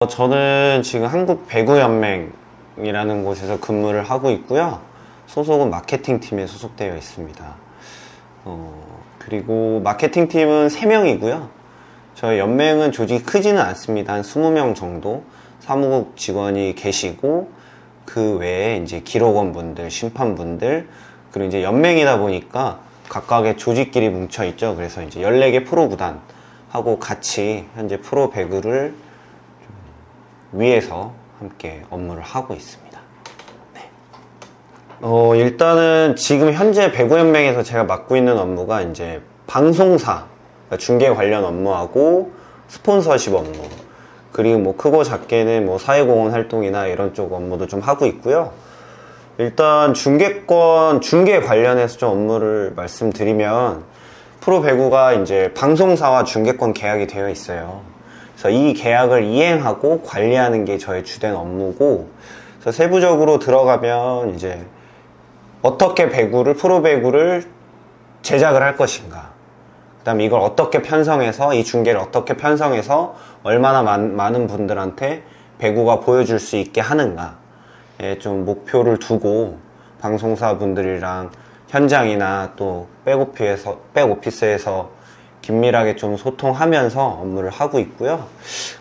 저는 지금 한국배구연맹이라는 곳에서 근무를 하고 있고요. 소속은 마케팅팀에 소속되어 있습니다. 그리고 마케팅팀은 3명이고요. 저희 연맹은 조직이 크지는 않습니다. 한 20명 정도 사무국 직원이 계시고, 그 외에 이제 기록원분들, 심판분들, 그리고 이제 연맹이다 보니까 각각의 조직끼리 뭉쳐있죠. 그래서 이제 14개 프로구단하고 같이 현재 프로 배구를 위에서 함께 업무를 하고 있습니다. 네. 일단은 지금 현재 배구연맹에서 제가 맡고 있는 업무가 이제 방송사, 그러니까 중계 관련 업무하고 스폰서십 업무, 그리고 뭐 크고 작게는 뭐 사회공헌 활동이나 이런 쪽 업무도 좀 하고 있고요. 일단 중계 관련해서 좀 업무를 말씀드리면, 프로 배구가 이제 방송사와 중계권 계약이 되어 있어요. 그래서 이 계약을 이행하고 관리하는 게 저의 주된 업무고, 그래서 세부적으로 들어가면 이제 어떻게 프로 배구를 제작을 할 것인가, 그 다음에 이걸 어떻게 편성해서, 이 중계를 어떻게 편성해서 얼마나 많은 분들한테 배구가 보여줄 수 있게 하는가에 좀 목표를 두고 방송사 분들이랑 현장이나 또 백오피스에서 긴밀하게 좀 소통하면서 업무를 하고 있고요.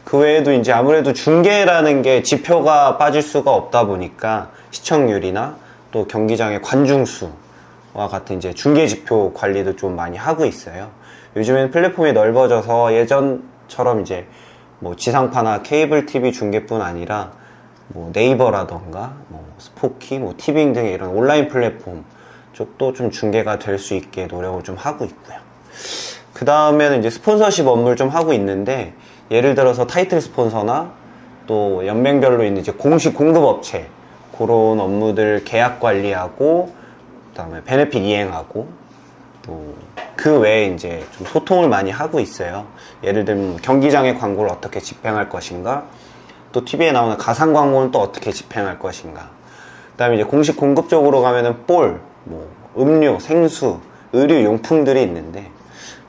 그 외에도 이제 아무래도 중계라는 게 지표가 빠질 수가 없다 보니까 시청률이나 또 경기장의 관중수와 같은 이제 중계 지표 관리도 좀 많이 하고 있어요. 요즘에는 플랫폼이 넓어져서 예전처럼 이제 뭐 지상파나 케이블 TV 중계뿐 아니라 뭐 네이버라던가 뭐 스포키, 뭐 티빙 등의 이런 온라인 플랫폼 쪽도 좀 중계가 될 수 있게 노력을 좀 하고 있고요. 그 다음에는 이제 스폰서십 업무를 좀 하고 있는데, 예를 들어서 타이틀 스폰서나 또 연맹별로 있는 이제 공식 공급업체, 그런 업무들 계약 관리하고, 그 다음에 베네핏 이행하고, 또 그 외에 이제 좀 소통을 많이 하고 있어요. 예를 들면 경기장의 광고를 어떻게 집행할 것인가, 또 TV에 나오는 가상 광고는 또 어떻게 집행할 것인가, 그 다음에 이제 공식 공급 쪽으로 가면은 볼, 뭐 음료, 생수, 의류 용품들이 있는데,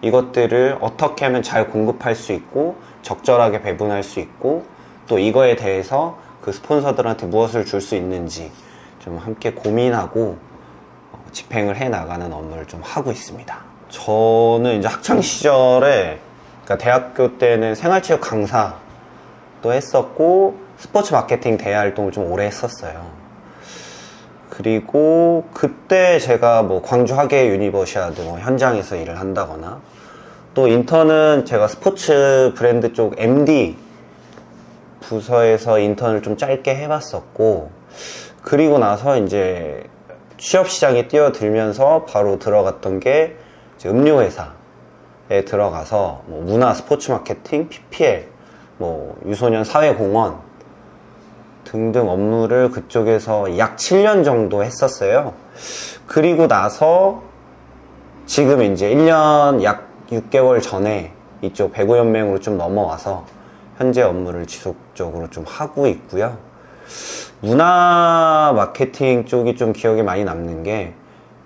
이것들을 어떻게 하면 잘 공급할 수 있고 적절하게 배분할 수 있고, 또 이거에 대해서 그 스폰서들한테 무엇을 줄 수 있는지 좀 함께 고민하고 집행을 해 나가는 업무를 좀 하고 있습니다. 저는 이제 학창 시절에, 그러니까 대학교 때는 생활체육 강사도 했었고 스포츠 마케팅 대외 활동을 좀 오래 했었어요. 그리고 그때 제가 뭐 광주 하계 유니버시아드 뭐 현장에서 일을 한다거나, 또 인턴은 제가 스포츠 브랜드 쪽 MD 부서에서 인턴을 좀 짧게 해봤었고, 그리고 나서 이제 취업 시장에 뛰어들면서 바로 들어갔던 게 이제 음료 회사에 들어가서 뭐 문화 스포츠 마케팅, PPL, 뭐 유소년 사회공헌 등등 업무를 그쪽에서 약 7년 정도 했었어요. 그리고 나서 지금 이제 1년 약 6개월 전에 이쪽 배구연맹으로 좀 넘어와서 현재 업무를 지속적으로 좀 하고 있고요. 문화 마케팅 쪽이 좀 기억에 많이 남는 게,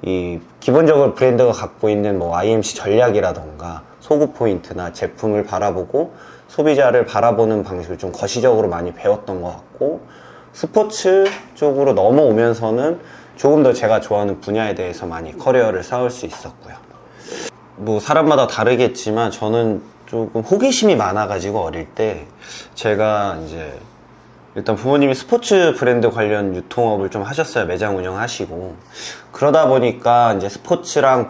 이 기본적으로 브랜드가 갖고 있는 뭐 IMC 전략이라던가 소구 포인트나 제품을 바라보고 소비자를 바라보는 방식을 좀 거시적으로 많이 배웠던 것 같고, 스포츠 쪽으로 넘어오면서는 조금 더 제가 좋아하는 분야에 대해서 많이 커리어를 쌓을 수 있었고요. 뭐 사람마다 다르겠지만 저는 조금 호기심이 많아가지고, 어릴 때 제가 이제 일단 부모님이 스포츠 브랜드 관련 유통업을 좀 하셨어요. 매장 운영하시고. 그러다 보니까 이제 스포츠랑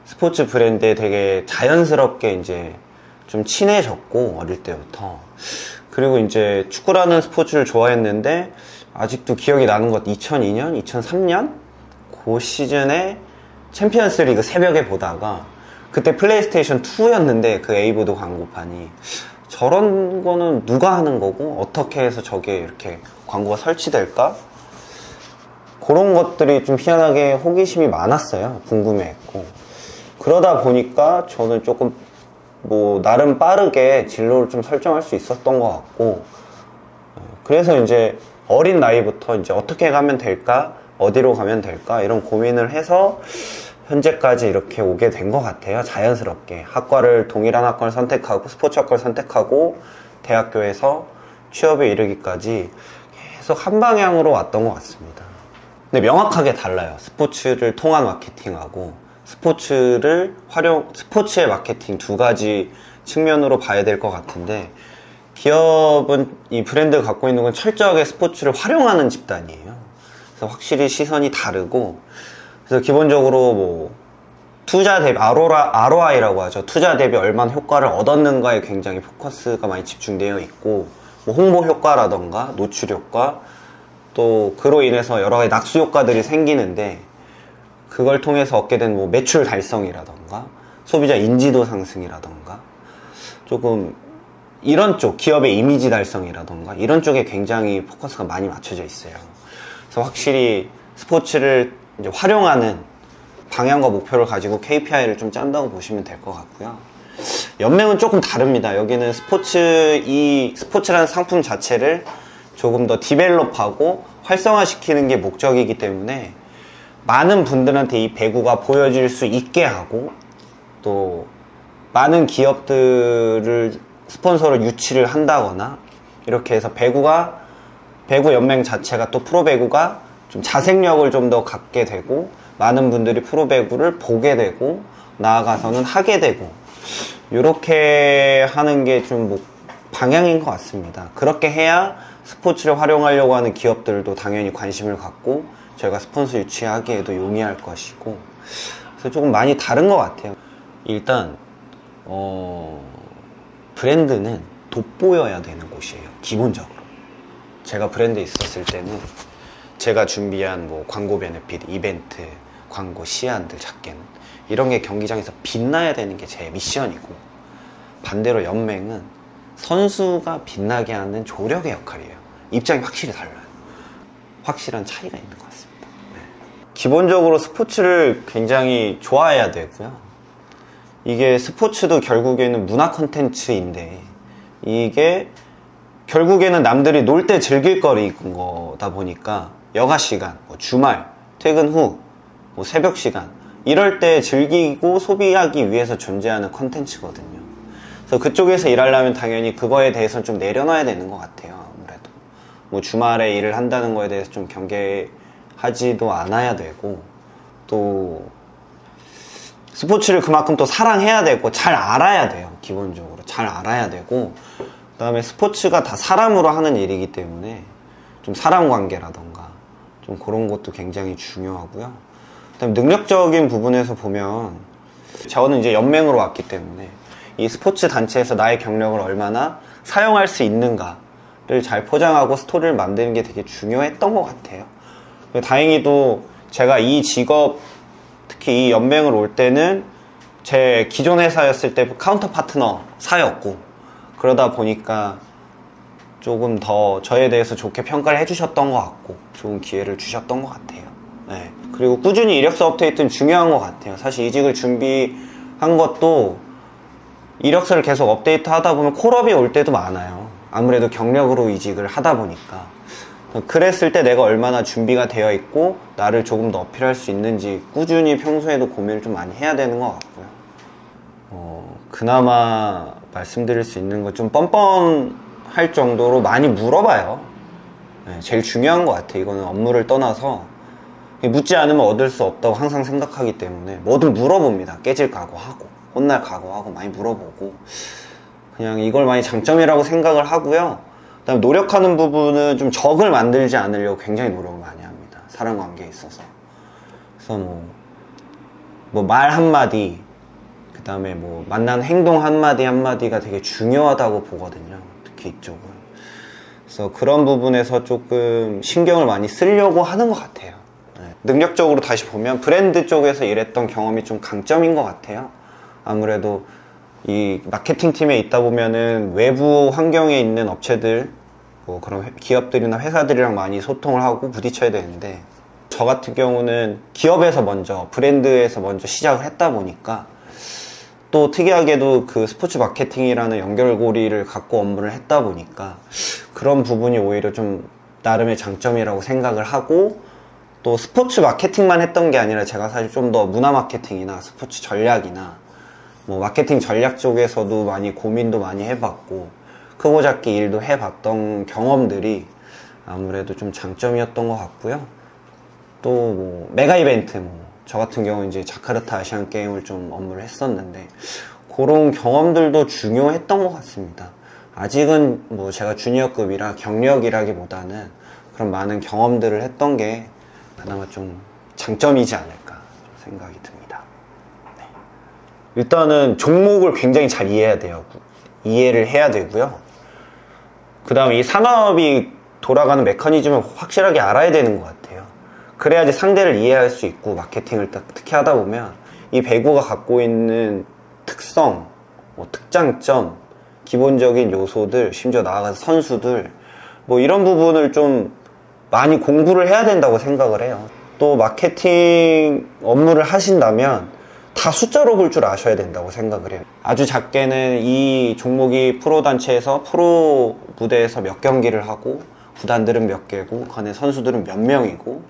스포츠 브랜드에 되게 자연스럽게 이제 좀 친해졌고, 어릴 때부터. 그리고 이제 축구라는 스포츠를 좋아했는데, 아직도 기억이 나는 것 2002년, 2003년? 그 시즌에 챔피언스 리그 새벽에 보다가, 그때 플레이스테이션 2였는데 그 에이보드 광고판이, 저런 거는 누가 하는 거고 어떻게 해서 저게 이렇게 광고가 설치될까? 그런 것들이 좀 희한하게 호기심이 많았어요. 궁금해했고. 그러다 보니까 저는 조금 뭐 나름 빠르게 진로를 좀 설정할 수 있었던 것 같고, 그래서 이제 어린 나이부터 이제 어떻게 가면 될까? 어디로 가면 될까? 이런 고민을 해서 현재까지 이렇게 오게 된 것 같아요. 자연스럽게 동일한 학과를 선택하고 스포츠학과를 선택하고 대학교에서 취업에 이르기까지 계속 한 방향으로 왔던 것 같습니다. 근데 명확하게 달라요. 스포츠를 통한 마케팅하고 스포츠의 마케팅 두 가지 측면으로 봐야 될 것 같은데, 기업은 이 브랜드가 갖고 있는 건 철저하게 스포츠를 활용하는 집단이에요. 그래서 확실히 시선이 다르고, 그래서 기본적으로 뭐 투자 대비 ROI라고 하죠. 투자 대비 얼마나 효과를 얻었는가에 굉장히 포커스가 많이 집중되어 있고, 뭐 홍보 효과라던가 노출 효과, 또 그로 인해서 여러 가지 낙수 효과들이 생기는데, 그걸 통해서 얻게 된 뭐 매출 달성이라던가 소비자 인지도 상승이라던가 조금 이런 쪽, 기업의 이미지 달성이라던가 이런 쪽에 굉장히 포커스가 많이 맞춰져 있어요. 그래서 확실히 스포츠를 이제 활용하는 방향과 목표를 가지고 KPI를 좀 짠다고 보시면 될 것 같고요. 연맹은 조금 다릅니다. 여기는 스포츠라는 상품 자체를 조금 더 디벨롭하고 활성화시키는 게 목적이기 때문에 많은 분들한테 이 배구가 보여질 수 있게 하고, 또 많은 기업들을 스폰서로 유치를 한다거나 이렇게 해서 배구 연맹 자체가, 또 프로배구가 좀 자생력을 좀 더 갖게 되고, 많은 분들이 프로배구를 보게 되고 나아가서는 하게 되고, 이렇게 하는 게 좀 방향인 것 같습니다. 그렇게 해야 스포츠를 활용하려고 하는 기업들도 당연히 관심을 갖고 저희가 스폰서 유치하기에도 용이할 것이고, 그래서 조금 많이 다른 것 같아요. 일단 브랜드는 돋보여야 되는 곳이에요. 기본적으로 제가 브랜드에 있었을 때는 제가 준비한 뭐 광고 베네핏, 이벤트, 광고 시안들 작게는 이런 게 경기장에서 빛나야 되는 게 제 미션이고, 반대로 연맹은 선수가 빛나게 하는 조력의 역할이에요. 입장이 확실히 달라요. 확실한 차이가 있는 것 같습니다. 네. 기본적으로 스포츠를 굉장히 좋아해야 되고요. 이게 스포츠도 결국에는 문화 콘텐츠인데, 이게 결국에는 남들이 놀 때 즐길 거리인 거다 보니까 여가 시간, 뭐 주말, 퇴근 후, 뭐 새벽 시간 이럴 때 즐기고 소비하기 위해서 존재하는 콘텐츠거든요. 그래서 그쪽에서 일하려면 당연히 그거에 대해서는 좀 내려놔야 되는 것 같아요. 아무래도 뭐 주말에 일을 한다는 거에 대해서 좀 경계하지도 않아야 되고, 또 스포츠를 그만큼 또 사랑해야 되고 잘 알아야 돼요. 기본적으로 잘 알아야 되고, 그 다음에 스포츠가 다 사람으로 하는 일이기 때문에 좀 사람 관계라던가 좀 그런 것도 굉장히 중요하고요. 그 다음에 능력적인 부분에서 보면 저는 이제 연맹으로 왔기 때문에 이 스포츠 단체에서 나의 경력을 얼마나 사용할 수 있는가를 잘 포장하고 스토리를 만드는 게 되게 중요했던 것 같아요. 다행히도 제가 이 직업, 특히 이 연맹을 올 때는 제 기존 회사였을 때 카운터 파트너사였고, 그러다 보니까 조금 더 저에 대해서 좋게 평가를 해주셨던 것 같고 좋은 기회를 주셨던 것 같아요. 네. 그리고 꾸준히 이력서 업데이트는 중요한 것 같아요. 사실 이직을 준비한 것도 이력서를 계속 업데이트 하다 보면 콜업이 올 때도 많아요. 아무래도 경력으로 이직을 하다 보니까. 그랬을 때 내가 얼마나 준비가 되어 있고 나를 조금 더 어필할 수 있는지 꾸준히 평소에도 고민을 좀 많이 해야 되는 것 같고요. 그나마 말씀드릴 수 있는 건 좀 뻔뻔할 정도로 많이 물어봐요. 네, 제일 중요한 것 같아요. 이거는 업무를 떠나서 묻지 않으면 얻을 수 없다고 항상 생각하기 때문에 뭐든 물어봅니다. 깨질 각오하고 혼날 각오하고 많이 물어보고, 그냥 이걸 많이 장점이라고 생각을 하고요. 그 다음에 노력하는 부분은 좀 적을 만들지 않으려고 굉장히 노력을 많이 합니다. 사람 관계에 있어서. 그래서 뭐 말 한마디, 그 다음에 뭐 만난 행동 한마디가 되게 중요하다고 보거든요. 특히 이쪽은. 그래서 그런 부분에서 조금 신경을 많이 쓰려고 하는 것 같아요. 네. 능력적으로 다시 보면 브랜드 쪽에서 일했던 경험이 좀 강점인 것 같아요. 아무래도 이 마케팅 팀에 있다 보면은 외부 환경에 있는 업체들, 뭐 그런 기업들이나 회사들이랑 많이 소통을 하고 부딪혀야 되는데, 저 같은 경우는 기업에서 먼저, 브랜드에서 먼저 시작을 했다 보니까, 또 특이하게도 그 스포츠 마케팅이라는 연결고리를 갖고 업무를 했다 보니까 그런 부분이 오히려 좀 나름의 장점이라고 생각을 하고, 또 스포츠 마케팅만 했던 게 아니라 제가 사실 좀 더 문화 마케팅이나 스포츠 전략이나 뭐 마케팅 전략 쪽에서도 많이 고민도 많이 해봤고, 크고 작기 일도 해봤던 경험들이 아무래도 좀 장점이었던 것 같고요. 또 뭐 메가 이벤트, 저 같은 경우는 이제 자카르타 아시안 게임을 좀 업무를 했었는데 그런 경험들도 중요했던 것 같습니다. 아직은 뭐 제가 주니어급이라 경력이라기보다는 그런 많은 경험들을 했던 게 그나마 좀 장점이지 않을까 생각이 듭니다. 네. 일단은 종목을 굉장히 잘 이해를 해야 되고요. 그 다음에 이 산업이 돌아가는 메커니즘을 확실하게 알아야 되는 것 같아요. 그래야지 상대를 이해할 수 있고, 마케팅을 특히 하다 보면 이 배구가 갖고 있는 특성, 뭐 특장점, 기본적인 요소들, 심지어 나아가서 선수들, 뭐 이런 부분을 좀 많이 공부를 해야 된다고 생각을 해요. 또 마케팅 업무를 하신다면 다 숫자로 볼 줄 아셔야 된다고 생각을 해요. 아주 작게는 이 종목이 프로 단체에서 프로 무대에서 몇 경기를 하고, 구단들은 몇 개고, 그 안에 선수들은 몇 명이고,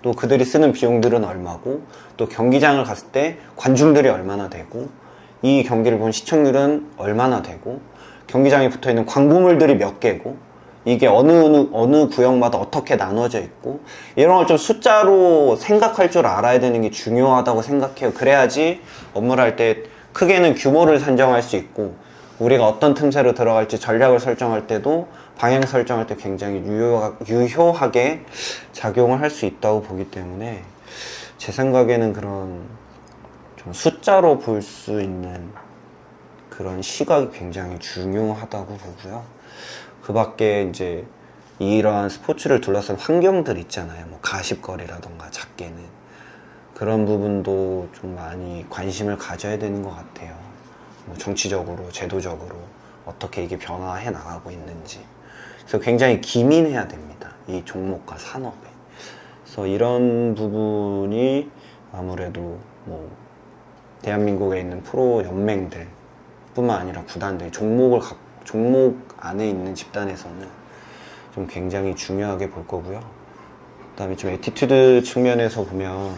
또 그들이 쓰는 비용들은 얼마고, 또 경기장을 갔을 때 관중들이 얼마나 되고, 이 경기를 본 시청률은 얼마나 되고, 경기장에 붙어있는 광고물들이 몇 개고, 이게 어느 구역마다 어떻게 나눠져 있고, 이런 걸 좀 숫자로 생각할 줄 알아야 되는 게 중요하다고 생각해요. 그래야지 업무를 할 때 크게는 규모를 산정할 수 있고, 우리가 어떤 틈새로 들어갈지 전략을 설정할 때도 방향 설정할 때 굉장히 유효하게 작용을 할 수 있다고 보기 때문에, 제 생각에는 그런 좀 숫자로 볼 수 있는 그런 시각이 굉장히 중요하다고 보고요. 그 밖에 이제 이러한 스포츠를 둘러싼 환경들 있잖아요. 뭐 가십거리라던가 작게는 그런 부분도 좀 많이 관심을 가져야 되는 것 같아요. 뭐 정치적으로, 제도적으로 어떻게 이게 변화해 나가고 있는지. 그래서 굉장히 기민해야 됩니다. 이 종목과 산업에. 그래서 이런 부분이 아무래도 뭐 대한민국에 있는 프로 연맹들 뿐만 아니라 구단들, 종목 안에 있는 집단에서는 좀 굉장히 중요하게 볼 거고요. 그 다음에 좀 애티튜드 측면에서 보면,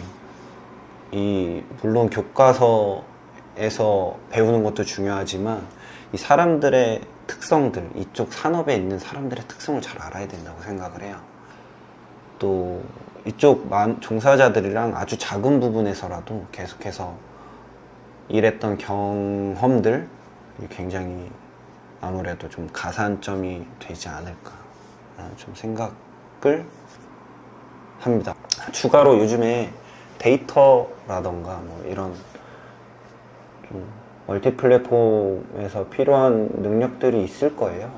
물론 교과서에서 배우는 것도 중요하지만, 이 사람들의 특성들, 이쪽 산업에 있는 사람들의 특성을 잘 알아야 된다고 생각을 해요. 또 이쪽 종사자들이랑 아주 작은 부분에서라도 계속해서 일했던 경험들, 굉장히 아무래도 좀 가산점이 되지 않을까 좀 생각을 합니다. 추가로 요즘에 데이터라던가 뭐 이런 좀 멀티 플랫폼에서 필요한 능력들이 있을 거예요.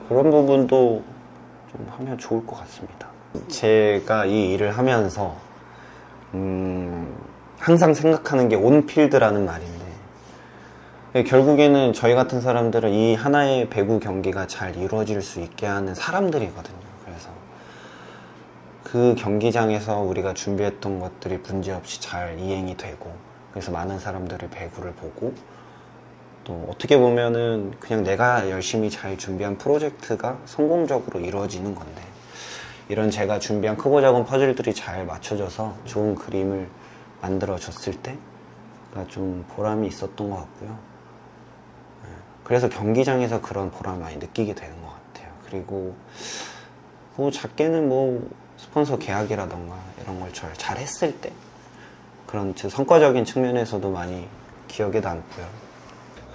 그런 부분도 좀 하면 좋을 것 같습니다. 제가 이 일을 하면서 항상 생각하는 게 온필드라는 말인데, 결국에는 저희 같은 사람들은 이 하나의 배구 경기가 잘 이루어질 수 있게 하는 사람들이거든요. 그래서 그 경기장에서 우리가 준비했던 것들이 문제없이 잘 이행이 되고, 그래서 많은 사람들이 배구를 보고, 또 어떻게 보면은 그냥 내가 열심히 잘 준비한 프로젝트가 성공적으로 이루어지는 건데, 이런 제가 준비한 크고 작은 퍼즐들이 잘 맞춰져서 좋은 그림을 만들어졌을 때가 좀 보람이 있었던 것 같고요. 그래서 경기장에서 그런 보람을 많이 느끼게 되는 것 같아요. 그리고 뭐 작게는 뭐 스폰서 계약이라던가 이런 걸 잘 했을 때 그런 성과적인 측면에서도 많이 기억에 남고요.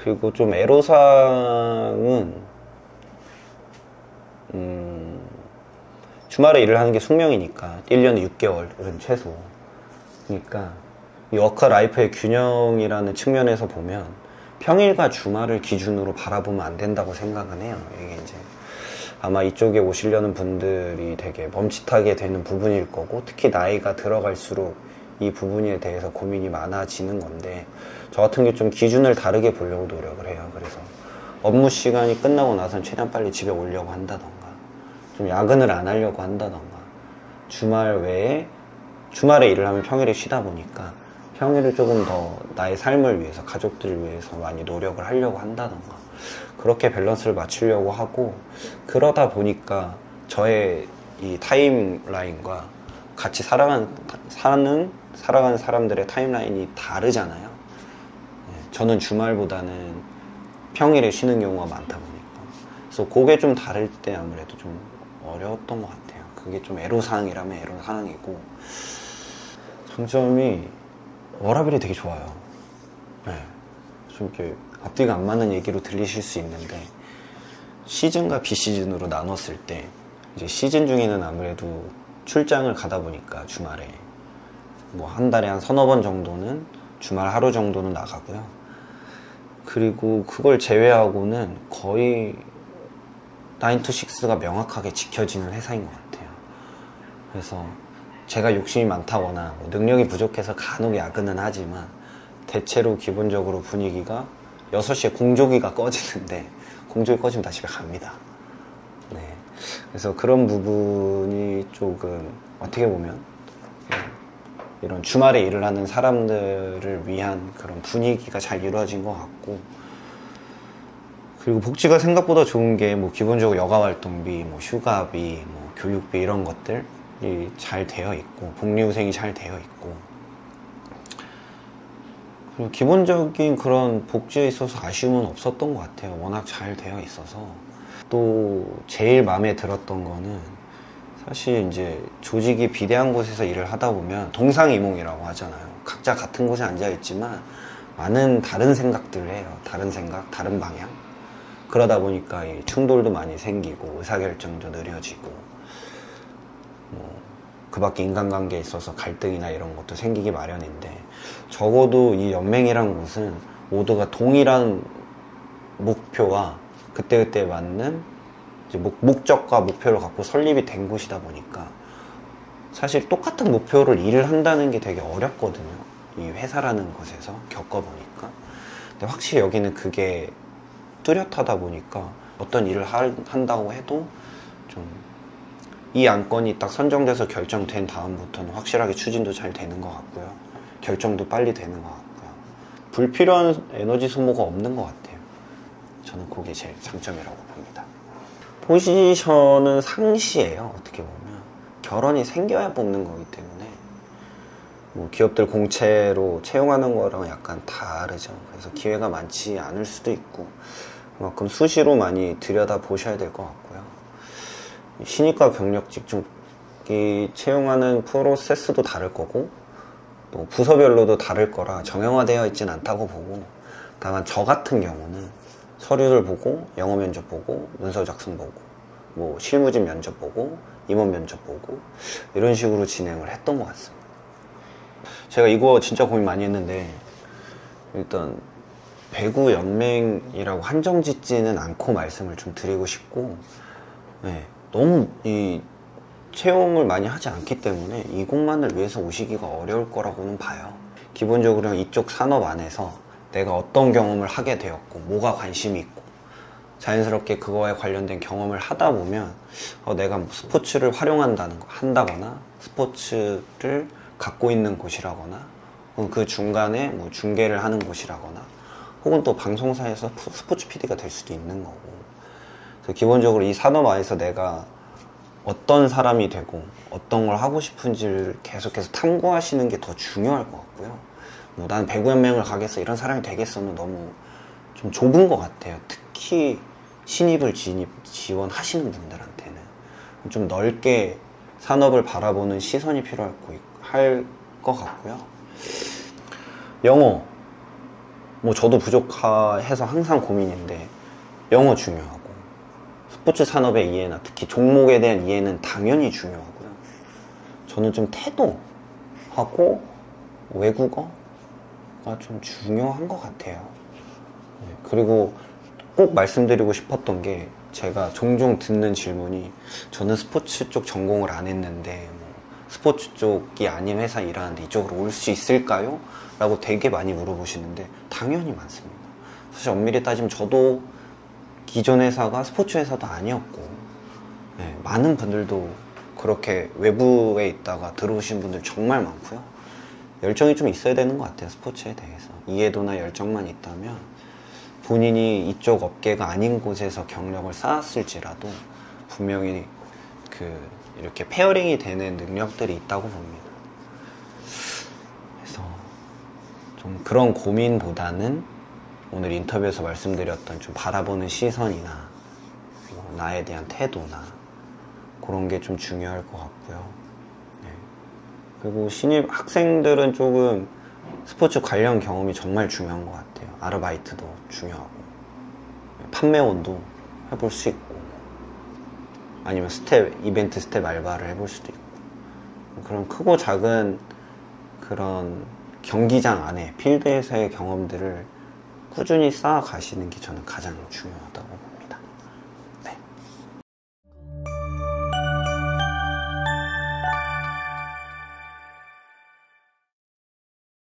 그리고 좀 애로사항은 주말에 일을 하는 게 숙명이니까 1년에 6개월은 최소. 그러니까 이 워크 라이프의 균형이라는 측면에서 보면 평일과 주말을 기준으로 바라보면 안 된다고 생각은 해요. 이게 이제 아마 이쪽에 오시려는 분들이 되게 멈칫하게 되는 부분일 거고, 특히 나이가 들어갈수록 이 부분에 대해서 고민이 많아지는 건데, 저 같은 경우 좀 기준을 다르게 보려고 노력을 해요. 그래서 업무 시간이 끝나고 나서는 최대한 빨리 집에 오려고 한다던가, 좀 야근을 안 하려고 한다던가, 주말에 일을 하면 평일에 쉬다 보니까 평일을 조금 더 나의 삶을 위해서, 가족들을 위해서 많이 노력을 하려고 한다던가, 그렇게 밸런스를 맞추려고 하고, 그러다 보니까 저의 이 타임라인과 같이 살아가는 사람들의 타임라인이 다르잖아요. 저는 주말보다는 평일에 쉬는 경우가 많다 보니까. 그래서 그게 좀 다를 때 아무래도 좀 어려웠던 것 같아요. 그게 좀 애로사항이라면 애로사항이고, 장점이 워라밸이 되게 좋아요. 네. 좀 이렇게 앞뒤가 안 맞는 얘기로 들리실 수 있는데, 시즌과 비시즌으로 나눴을 때 이제 시즌 중에는 아무래도 출장을 가다 보니까 주말에 뭐 한 달에 한 서너 번 정도는 주말 하루 정도는 나가고요. 그리고 그걸 제외하고는 거의 9 to 6가 명확하게 지켜지는 회사인 것 같아요. 그래서 제가 욕심이 많다거나 뭐 능력이 부족해서 간혹 야근은 하지만 대체로 기본적으로 분위기가 6시에 공조기가 꺼지는데 공조기 꺼지면 다 집에 갑니다. 네. 그래서 그런 부분이 조금 어떻게 보면 이런 주말에 일을 하는 사람들을 위한 그런 분위기가 잘 이루어진 것 같고, 그리고 복지가 생각보다 좋은 게 뭐 기본적으로 여가활동비, 뭐 휴가비, 뭐 교육비 이런 것들이 잘 되어 있고, 복리후생이 잘 되어 있고, 그리고 기본적인 그런 복지에 있어서 아쉬움은 없었던 것 같아요. 워낙 잘 되어 있어서. 또 제일 마음에 들었던 거는 사실 이제 조직이 비대한 곳에서 일을 하다 보면 동상이몽이라고 하잖아요. 각자 같은 곳에 앉아 있지만 많은 다른 생각들을 해요. 다른 생각, 다른 방향. 그러다 보니까 이 충돌도 많이 생기고 의사결정도 느려지고 뭐 그 밖에 인간관계에 있어서 갈등이나 이런 것도 생기기 마련인데, 적어도 이 연맹이란 곳은 모두가 동일한 목표와 그때그때 맞는 이제 목적과 목표를 갖고 설립이 된 곳이다 보니까 사실 똑같은 목표를 일을 한다는 게 되게 어렵거든요. 이 회사라는 곳에서 겪어보니까. 근데 확실히 여기는 그게 뚜렷하다 보니까 어떤 일을 한다고 해도 좀 이 안건이 딱 선정돼서 결정된 다음부터는 확실하게 추진도 잘 되는 것 같고요. 결정도 빨리 되는 것 같고요. 불필요한 에너지 소모가 없는 것 같아요. 저는 그게 제일 장점이라고 봅니다. 포지션은 상시예요. 어떻게 보면 결혼이 생겨야 뽑는 거기 때문에 뭐 기업들 공채로 채용하는 거랑 약간 다르죠. 그래서 기회가 많지 않을 수도 있고 그만큼 수시로 많이 들여다 보셔야 될 것 같고요. 신입과 경력직 쪽이 채용하는 프로세스도 다를 거고 또 부서별로도 다를 거라 정형화되어 있진 않다고 보고, 다만 저 같은 경우는 서류를 보고 영어 면접 보고 문서 작성 보고 뭐 실무진 면접 보고 임원 면접 보고 이런 식으로 진행을 했던 것 같습니다. 제가 이거 진짜 고민 많이 했는데, 일단 배구 연맹이라고 한정 짓지는 않고 말씀을 좀 드리고 싶고, 네, 너무 이 채용을 많이 하지 않기 때문에 이것만을 위해서 오시기가 어려울 거라고는 봐요. 기본적으로 이쪽 산업 안에서 내가 어떤 경험을 하게 되었고 뭐가 관심이 있고 자연스럽게 그거에 관련된 경험을 하다 보면 내가 뭐 스포츠를 한다거나 스포츠를 갖고 있는 곳이라거나 그 중간에 뭐 중계를 하는 곳이라거나 혹은 또 방송사에서 스포츠 PD가 될 수도 있는 거고, 그래서 기본적으로 이 산업 안에서 내가 어떤 사람이 되고 어떤 걸 하고 싶은지를 계속해서 탐구하시는 게 더 중요할 것 같고요. 뭐 난 배구연맹을 가겠어 이런 사람이 되겠어는 너무 좀 좁은 것 같아요. 특히 신입을 지원하시는 분들한테는 좀 넓게 산업을 바라보는 시선이 필요할 것 같고요. 영어 뭐 저도 부족해서 항상 고민인데 영어 중요하고, 스포츠 산업의 이해나 특히 종목에 대한 이해는 당연히 중요하고요. 저는 좀 태도하고 외국어가 좀 중요한 것 같아요. 그리고 꼭 말씀드리고 싶었던 게, 제가 종종 듣는 질문이 저는 스포츠 쪽 전공을 안 했는데 뭐 스포츠 쪽이 아닌 회사 일하는데 이쪽으로 올 수 있을까요? 라고 되게 많이 물어보시는데 당연히 많습니다. 사실 엄밀히 따지면 저도 기존 회사가 스포츠 회사도 아니었고, 네, 많은 분들도 그렇게 외부에 있다가 들어오신 분들 정말 많고요. 열정이 좀 있어야 되는 것 같아요. 스포츠에 대해서 이해도나 열정만 있다면 본인이 이쪽 업계가 아닌 곳에서 경력을 쌓았을지라도 분명히 이렇게 페어링이 되는 능력들이 있다고 봅니다. 그래서 좀 그런 고민보다는 오늘 인터뷰에서 말씀드렸던 좀 바라보는 시선이나 나에 대한 태도나 그런 게 좀 중요할 것 같고요. 네. 그리고 신입 학생들은 조금 스포츠 관련 경험이 정말 중요한 것 같아요. 아르바이트도 중요하고 판매원도 해볼 수 있고 아니면 이벤트 스텝 알바를 해볼 수도 있고 그런 크고 작은 그런 경기장 안에 필드에서의 경험들을 꾸준히 쌓아가시는 게 저는 가장 중요하다고